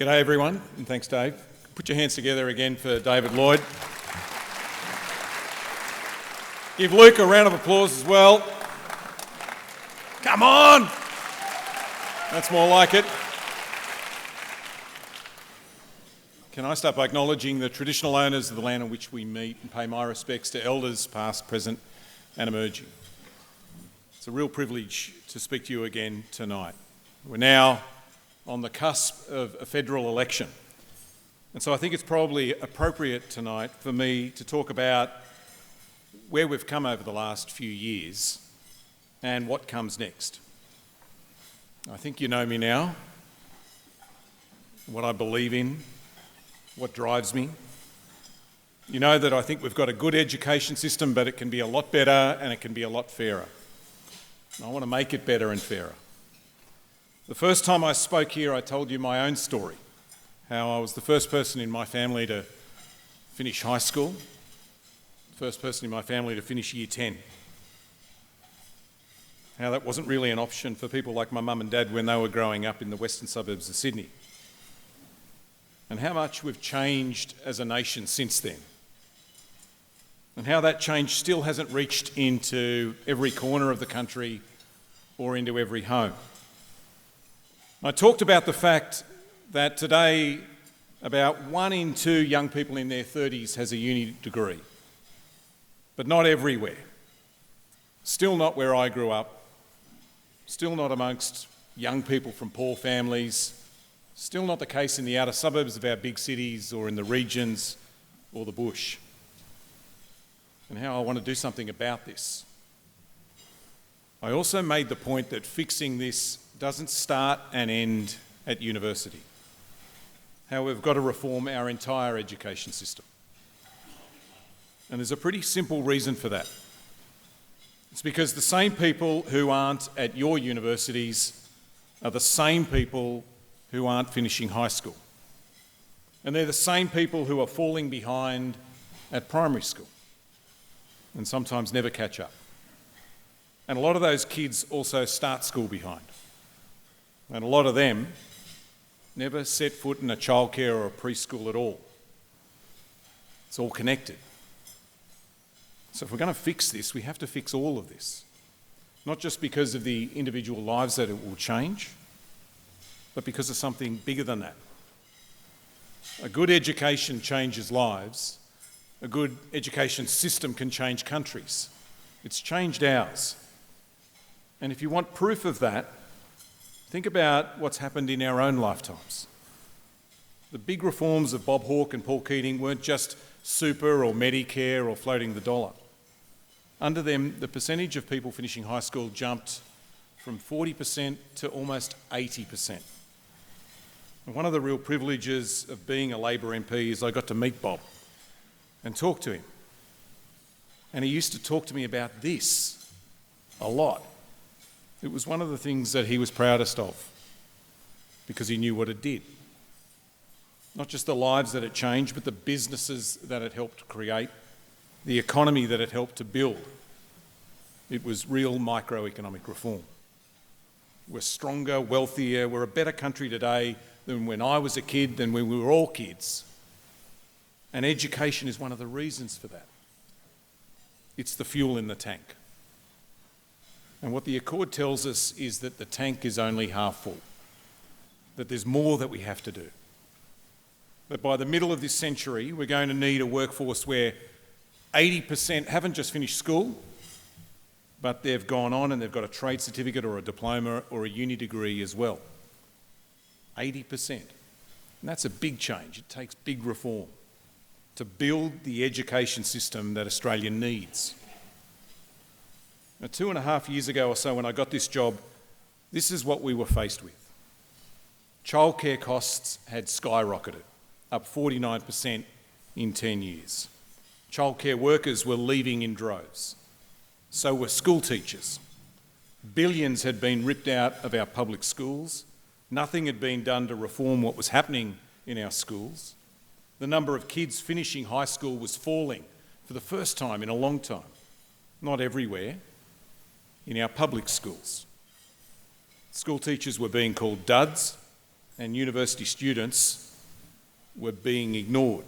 G'day everyone, and thanks Dave. Put your hands together again for David Lloyd. Give Luke a round of applause as well. Come on! That's more like it. Can I start by acknowledging the traditional owners of the land on which we meet and pay my respects to elders past, present and emerging. It's a real privilege to speak to you again tonight. We're now on the cusp of a federal election. And so I think it's probably appropriate tonight for me to talk about where we've come over the last few years and what comes next. I think you know me now, what I believe in, what drives me. You know that I think we've got a good education system, but it can be a lot better and it can be a lot fairer. And I want to make it better and fairer. The first time I spoke here, I told you my own story, how I was the first person in my family to finish high school, the first person in my family to finish year 10. How that wasn't really an option for people like my mum and dad when they were growing up in the western suburbs of Sydney. And how much we've changed as a nation since then. And how that change still hasn't reached into every corner of the country or into every home. I talked about the fact that today about 1 in 2 young people in their 30s has a uni degree, but not everywhere. Still not where I grew up, still not amongst young people from poor families, still not the case in the outer suburbs of our big cities or in the regions or the bush. And how I want to do something about this. I also made the point that fixing this doesn't start and end at university. How we've got to reform our entire education system. And there's a pretty simple reason for that. It's because the same people who aren't at your universities are the same people who aren't finishing high school. And they're the same people who are falling behind at primary school and sometimes never catch up. And a lot of those kids also start school behind. And a lot of them never set foot in a childcare or a preschool at all. It's all connected. So if we're going to fix this, we have to fix all of this. Not just because of the individual lives that it will change, but because of something bigger than that. A good education changes lives. A good education system can change countries. It's changed ours. And if you want proof of that, think about what's happened in our own lifetimes. The big reforms of Bob Hawke and Paul Keating weren't just super or Medicare or floating the dollar. Under them, the percentage of people finishing high school jumped from 40% to almost 80%. And one of the real privileges of being a Labor MP is I got to meet Bob and talk to him. And he used to talk to me about this a lot. It was one of the things that he was proudest of because he knew what it did. Not just the lives that it changed, but the businesses that it helped create, the economy that it helped to build. It was real microeconomic reform. We're stronger, wealthier, we're a better country today than when I was a kid, than when we were all kids. And education is one of the reasons for that. It's the fuel in the tank. And what the Accord tells us is that the tank is only half full, that there's more that we have to do. That by the middle of this century, we're going to need a workforce where 80% haven't just finished school, but they've gone on and they've got a trade certificate or a diploma or a uni degree as well. 80%. And that's a big change. It takes big reform to build the education system that Australia needs. Now, 2.5 years ago or so when I got this job, this is what we were faced with. Childcare costs had skyrocketed, up 49% in 10 years. Childcare workers were leaving in droves. So were school teachers. Billions had been ripped out of our public schools. Nothing had been done to reform what was happening in our schools. The number of kids finishing high school was falling for the first time in a long time. Not everywhere. In our public schools. School teachers were being called duds and university students were being ignored,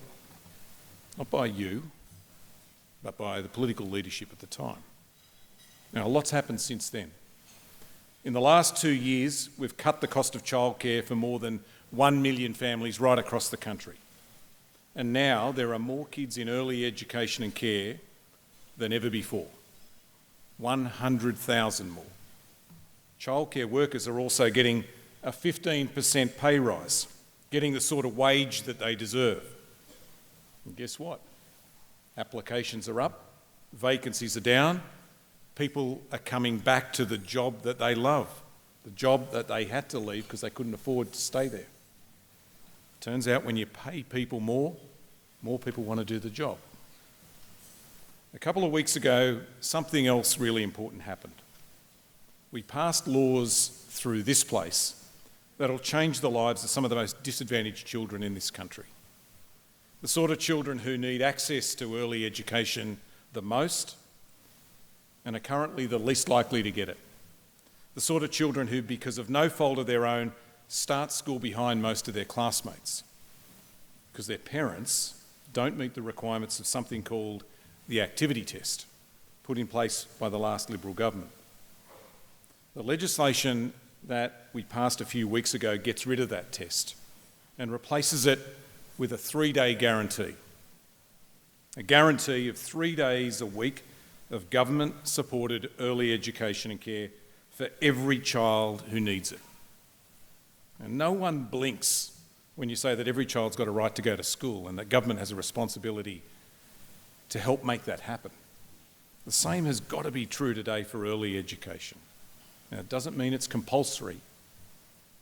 not by you, but by the political leadership at the time. Now, a lot's happened since then. In the last 2 years, we've cut the cost of childcare for more than 1 million families right across the country. And now there are more kids in early education and care than ever before. 100,000 more. Childcare workers are also getting a 15% pay rise, getting the sort of wage that they deserve. And guess what? Applications are up, vacancies are down, people are coming back to the job that they love, the job that they had to leave because they couldn't afford to stay there. Turns out when you pay people more people want to do the job. A couple of weeks ago, something else really important happened. We passed laws through this place that'll change the lives of some of the most disadvantaged children in this country. The sort of children who need access to early education the most and are currently the least likely to get it. The sort of children who, because of no fault of their own, start school behind most of their classmates because their parents don't meet the requirements of something called the activity test, put in place by the last Liberal government. The legislation that we passed a few weeks ago gets rid of that test and replaces it with a 3-day guarantee. A guarantee of 3 days a week of government-supported early education and care for every child who needs it. And no one blinks when you say that every child's got a right to go to school and that government has a responsibility to help make that happen. The same has got to be true today for early education. Now, it doesn't mean it's compulsory,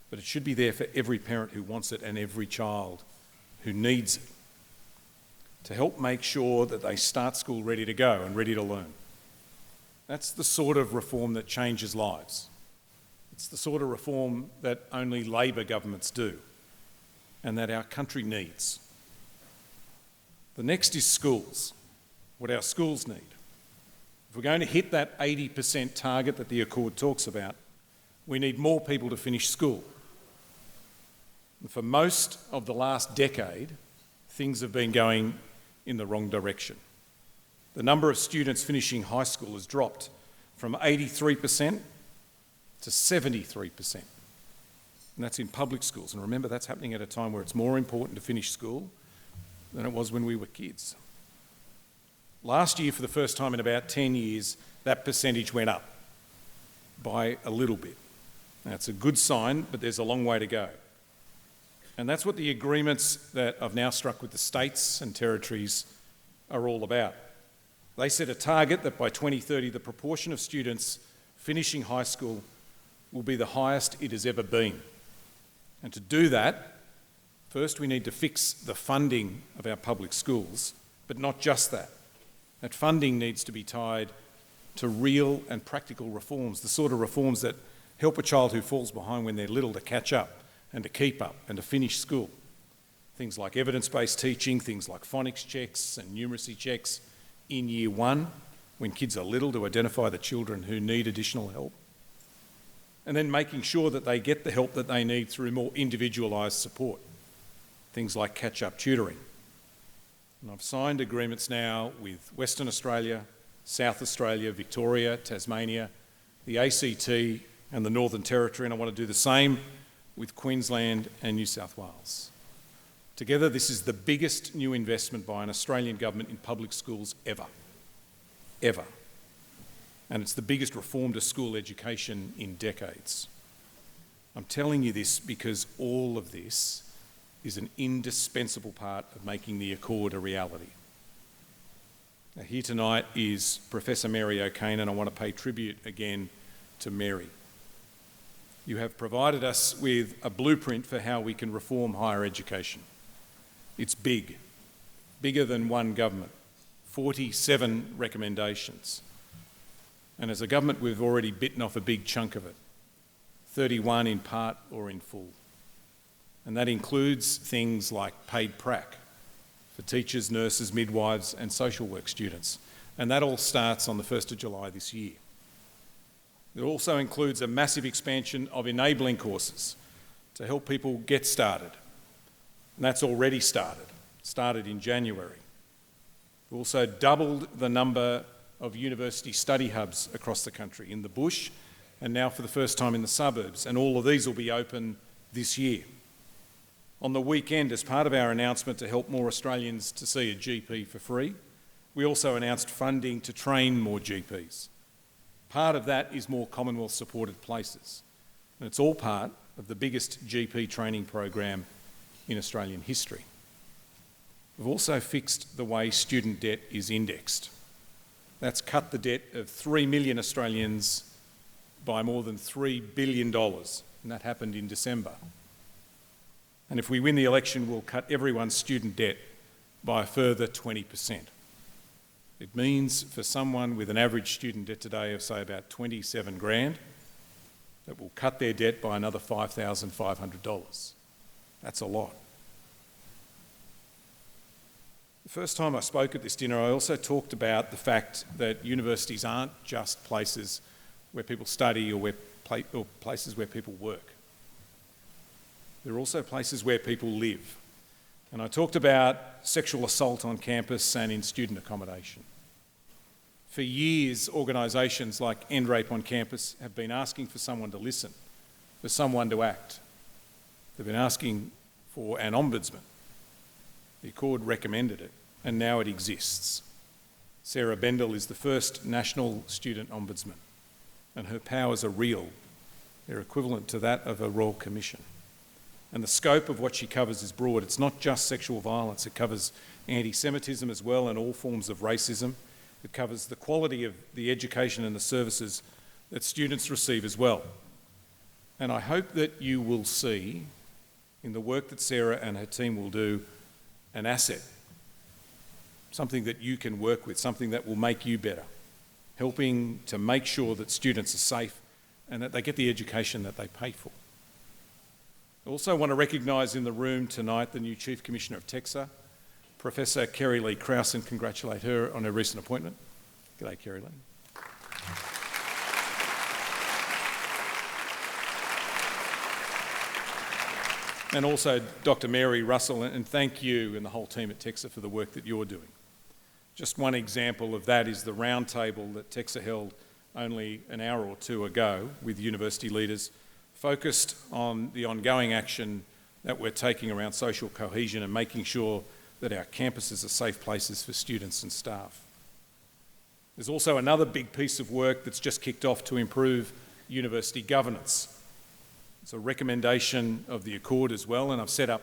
but it should be there for every parent who wants it and every child who needs it to help make sure that they start school ready to go and ready to learn. That's the sort of reform that changes lives. It's the sort of reform that only Labor governments do and that our country needs. The next is schools, what our schools need. If we're going to hit that 80% target that the Accord talks about, we need more people to finish school. And for most of the last decade, things have been going in the wrong direction. The number of students finishing high school has dropped from 83% to 73%. And that's in public schools. And remember, that's happening at a time where it's more important to finish school than it was when we were kids. Last year, for the first time in about 10 years, that percentage went up by a little bit. Now, it's a good sign, but there's a long way to go. And that's what the agreements that I've now struck with the states and territories are all about. They set a target that by 2030, the proportion of students finishing high school will be the highest it has ever been. And to do that, first we need to fix the funding of our public schools, but not just that. That funding needs to be tied to real and practical reforms, the sort of reforms that help a child who falls behind when they're little to catch up and to keep up and to finish school. Things like evidence-based teaching, things like phonics checks and numeracy checks in year 1 when kids are little to identify the children who need additional help. And then making sure that they get the help that they need through more individualised support, things like catch-up tutoring. And I've signed agreements now with Western Australia, South Australia, Victoria, Tasmania, the ACT and the Northern Territory, and I want to do the same with Queensland and New South Wales. Together, this is the biggest new investment by an Australian government in public schools ever. And it's the biggest reform to school education in decades. I'm telling you this because all of this is an indispensable part of making the Accord a reality. Now, here tonight is Professor Mary O'Kane, and I want to pay tribute again to Mary. You have provided us with a blueprint for how we can reform higher education. It's big, bigger than one government, 47 recommendations. And as a government, we've already bitten off a big chunk of it, 31 in part or in full. And that includes things like paid prac for teachers, nurses, midwives and social work students. And that all starts on the 1st of July this year. It also includes a massive expansion of enabling courses to help people get started. And that's already started in January. We've also doubled the number of university study hubs across the country, in the bush and now for the first time in the suburbs, and all of these will be open this year. On the weekend, as part of our announcement to help more Australians to see a GP for free, we also announced funding to train more GPs. Part of that is more Commonwealth-supported places, and it's all part of the biggest GP training program in Australian history. We've also fixed the way student debt is indexed. That's cut the debt of 3 million Australians by more than $3 billion, and that happened in December. And if we win the election, we'll cut everyone's student debt by a further 20%. It means for someone with an average student debt today of, say, about 27 grand, that will cut their debt by another $5,500. That's a lot. The first time I spoke at this dinner, I also talked about the fact that universities aren't just places where people study or places where people work. They're also places where people live. And I talked about sexual assault on campus and in student accommodation. For years, organisations like End Rape on Campus have been asking for someone to listen, for someone to act. They've been asking for an ombudsman. The Accord recommended it, and now it exists. Sarah Bendel is the first national student ombudsman, and her powers are real. They're equivalent to that of a Royal Commission. And the scope of what she covers is broad. It's not just sexual violence, it covers anti-Semitism as well and all forms of racism. It covers the quality of the education and the services that students receive as well. And I hope that you will see in the work that Sarah and her team will do an asset, something that you can work with, something that will make you better, helping to make sure that students are safe and that they get the education that they pay for. I also want to recognise in the room tonight the new Chief Commissioner of TEXA, Professor Kerry Lee Krause, and congratulate her on her recent appointment. G'day, Kerry Lee. And also Dr Mary Russell, and thank you and the whole team at TEXA for the work that you're doing. Just one example of that is the roundtable that TEXA held only an hour or two ago with university leaders, focused on the ongoing action that we're taking around social cohesion and making sure that our campuses are safe places for students and staff. There's also another big piece of work that's just kicked off to improve university governance. It's a recommendation of the Accord as well, and I've set up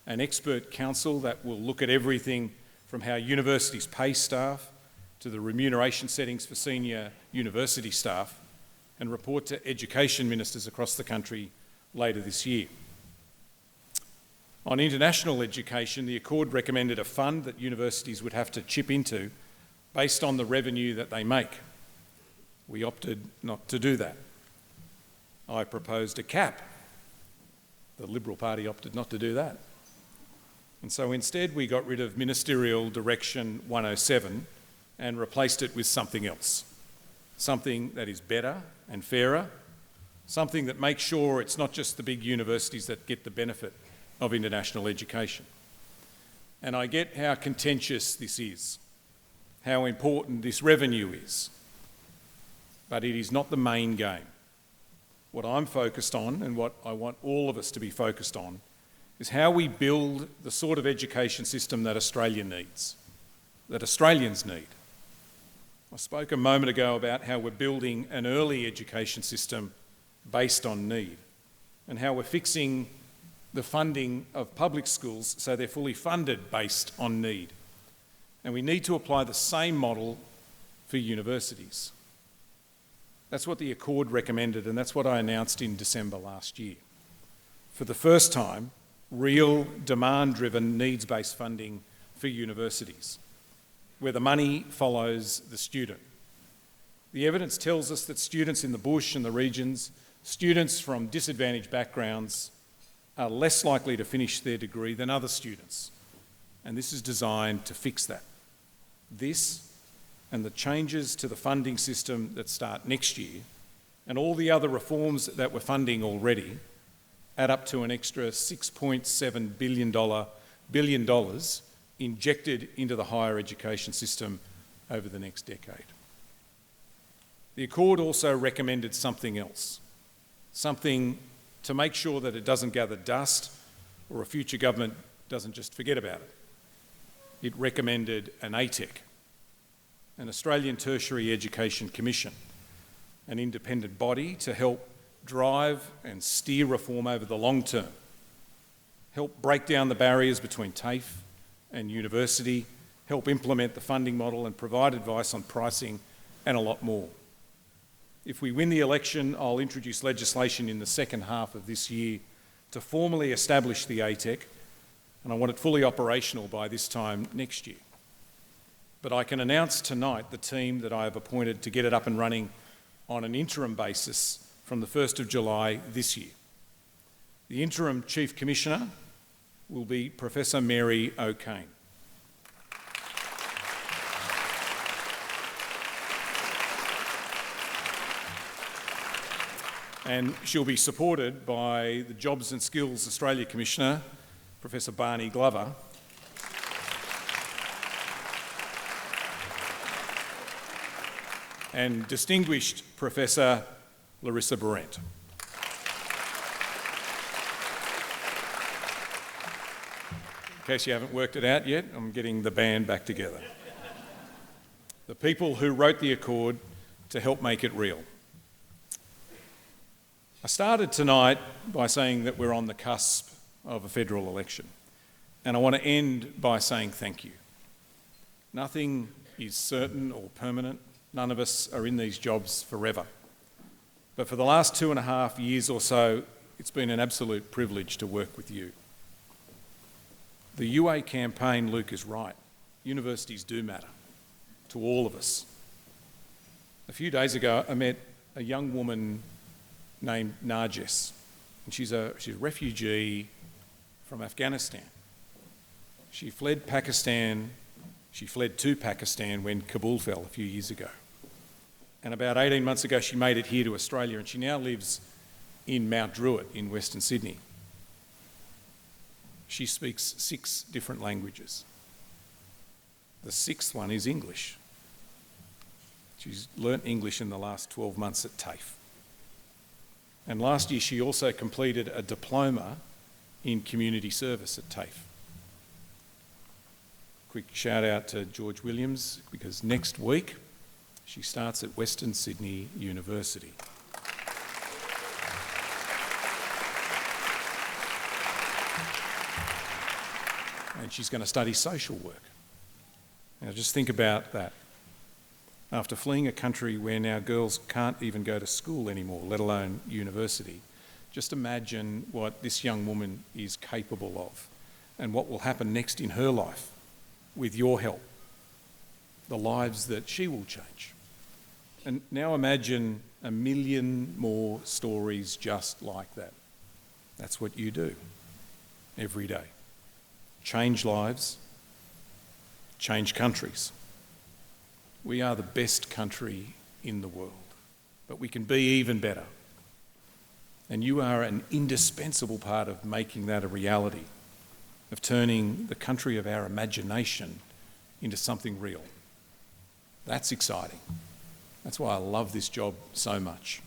an expert council that will look at everything from how universities pay staff to the remuneration settings for senior university staff, and report to education ministers across the country later this year. On international education, the Accord recommended a fund that universities would have to chip into based on the revenue that they make. We opted not to do that. I proposed a cap. The Liberal Party opted not to do that. And so instead we got rid of Ministerial Direction 107 and replaced it with something else. Something that is better and fairer, something that makes sure it's not just the big universities that get the benefit of international education. And I get how contentious this is, how important this revenue is, but it is not the main game. What I'm focused on, and what I want all of us to be focused on, is how we build the sort of education system that Australia needs, that Australians need. I spoke a moment ago about how we're building an early education system based on need, and how we're fixing the funding of public schools so they're fully funded based on need. And we need to apply the same model for universities. That's what the Accord recommended, and that's what I announced in December last year. For the first time, real demand-driven, needs-based funding for universities, where the money follows the student. The evidence tells us that students in the bush and the regions, students from disadvantaged backgrounds, are less likely to finish their degree than other students. And this is designed to fix that. This and the changes to the funding system that start next year, and all the other reforms that we're funding already, add up to an extra $6.7 billion injected into the higher education system over the next decade. The Accord also recommended something else, something to make sure that it doesn't gather dust or a future government doesn't just forget about it. It recommended an ATEC, an Australian Tertiary Education Commission, an independent body to help drive and steer reform over the long term, help break down the barriers between TAFE and university, help implement the funding model and provide advice on pricing and a lot more. If we win the election, I'll introduce legislation in the second half of this year to formally establish the ATEC, and I want it fully operational by this time next year. But I can announce tonight the team that I have appointed to get it up and running on an interim basis from the 1st of July this year. The interim Chief Commissioner will be Professor Mary O'Kane. And she'll be supported by the Jobs and Skills Australia Commissioner, Professor Barney Glover, and distinguished Professor Larissa Behrendt. In case you haven't worked it out yet, I'm getting the band back together. The people who wrote the Accord to help make it real. I started tonight by saying that we're on the cusp of a federal election, and I want to end by saying thank you. Nothing is certain or permanent. None of us are in these jobs forever. But for the last 2.5 years or so, it's been an absolute privilege to work with you. The UA campaign, Luke is right. Universities do matter to all of us. A few days ago, I met a young woman named Narges, and she's a refugee from Afghanistan. She fled to Pakistan when Kabul fell a few years ago. And about 18 months ago, she made it here to Australia, and she now lives in Mount Druitt in Western Sydney. She speaks 6 different languages. The 6th one is English. She's learnt English in the last 12 months at TAFE. And last year, she also completed a diploma in community service at TAFE. Quick shout out to George Williams, because next week she starts at Western Sydney University. And she's going to study social work. Now just think about that. After fleeing a country where now girls can't even go to school anymore, let alone university, just imagine what this young woman is capable of and what will happen next in her life with your help, the lives that she will change. And now imagine 1 million more stories just like that. That's what you do every day. Change lives, change countries. We are the best country in the world, but we can be even better. And you are an indispensable part of making that a reality, of turning the country of our imagination into something real. That's exciting. That's why I love this job so much.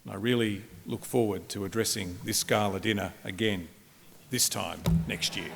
And I really look forward to addressing this gala dinner again, this time next year.